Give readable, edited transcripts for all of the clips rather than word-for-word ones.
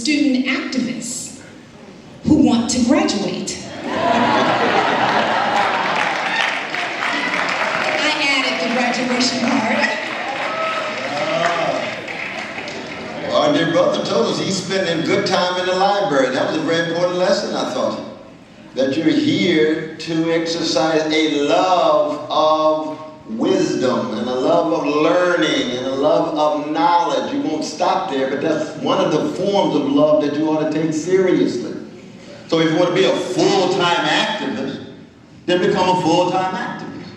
student activists who want to graduate. I added the graduation part. Our dear brother told us he's spending good time in the library. That was a very important lesson, I thought. That you're here to exercise a love of wisdom and a love of learning and a love of knowledge. You won't stop there, but that's one of the forms of love that you ought to take seriously. So if you want to be a full-time activist, then become a full-time activist.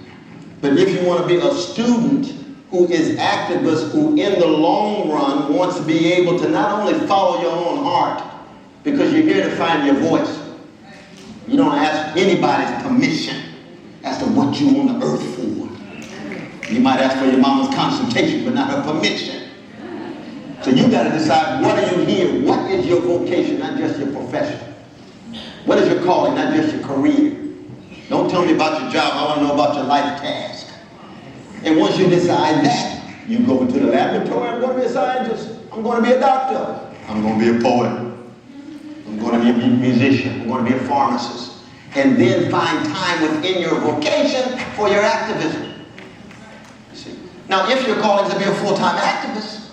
But if you want to be a student who is activist, who in the long run wants to be able to not only follow your own heart, because you're here to find your voice. You don't ask anybody's permission as to what you're on the earth for. You might ask for your mama's consultation, but not her permission. So you got to decide, what are you here? What is your vocation, not just your profession? What is your calling, not just your career? Don't tell me about your job. I want to know about your life task. And once you decide that, you go into the laboratory. I'm going to be a scientist. I'm going to be a doctor. I'm going to be a poet. I'm going to be a musician. I'm going to be a pharmacist. And then find time within your vocation for your activism. You see? Now, if your calling is to be a full-time activist,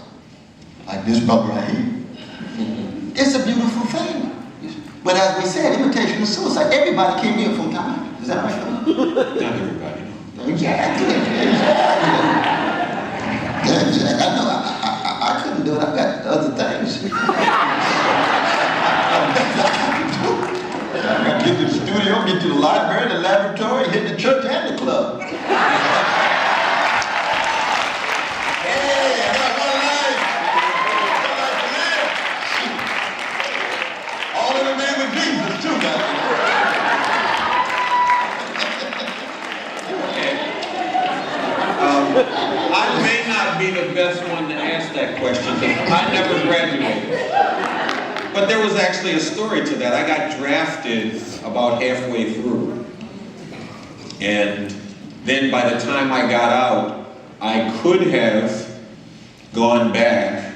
like this brother right here, it's a beautiful thing. But as we said, imitation is suicide. Everybody can't be a full-time activist. Is that right? Not everybody. Exactly. I know I couldn't do it. I've got other things. I get to the studio, get to the library, the laboratory, hit the church and the club. Hey, I got one life. All in the name of Jesus, too, guys. I may not be the best one to ask that question because I never graduated. But there was actually a story to that. I got drafted about halfway through. And then by the time I got out, I could have gone back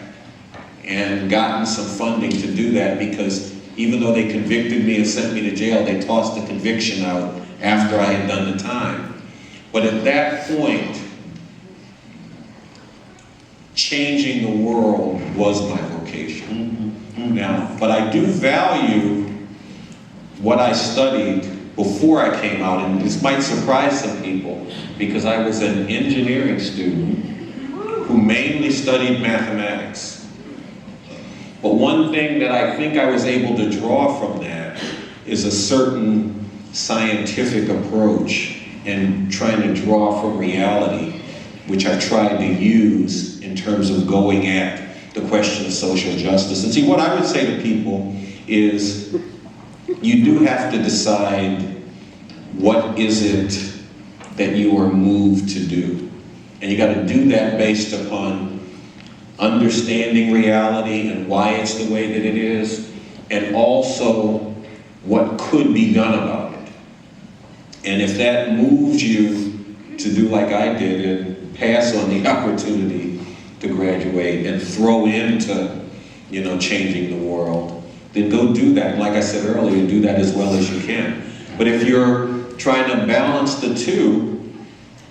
and gotten some funding to do that, because even though they convicted me and sent me to jail, they tossed the conviction out after I had done the time. But at that point, changing the world was my vocation. Now, but I do value what I studied before I came out, and this might surprise some people, because I was an engineering student who mainly studied mathematics. But one thing that I think I was able to draw from that is a certain scientific approach and trying to draw from reality, which I tried to use in terms of going at the question of social justice. And see, what I would say to people is, you do have to decide what is it that you are moved to do. And you got to do that based upon understanding reality and why it's the way that it is, and also what could be done about it. And if that moves you to do like I did and pass on the opportunity to graduate and throw into, changing the world, then go do that. And like I said earlier, do that as well as you can. But if you're trying to balance the two,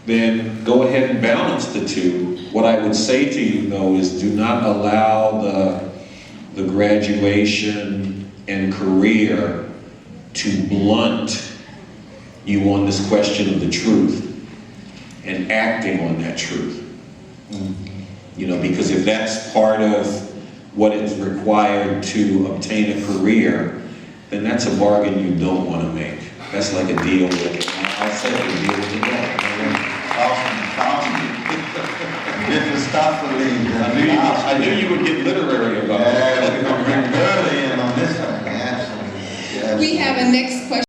then go ahead and balance the two. What I would say to you, though, is do not allow the graduation and career to blunt you on this question of the truth and acting on that truth. Because if that's part of what is required to obtain a career, then that's a bargain you don't want to make. That's like a deal with, I'll say a deal with the devil. Awesome. I knew you would get literary about it. Yeah, we're going to bring Burley in on this one. Absolutely. We have a next question.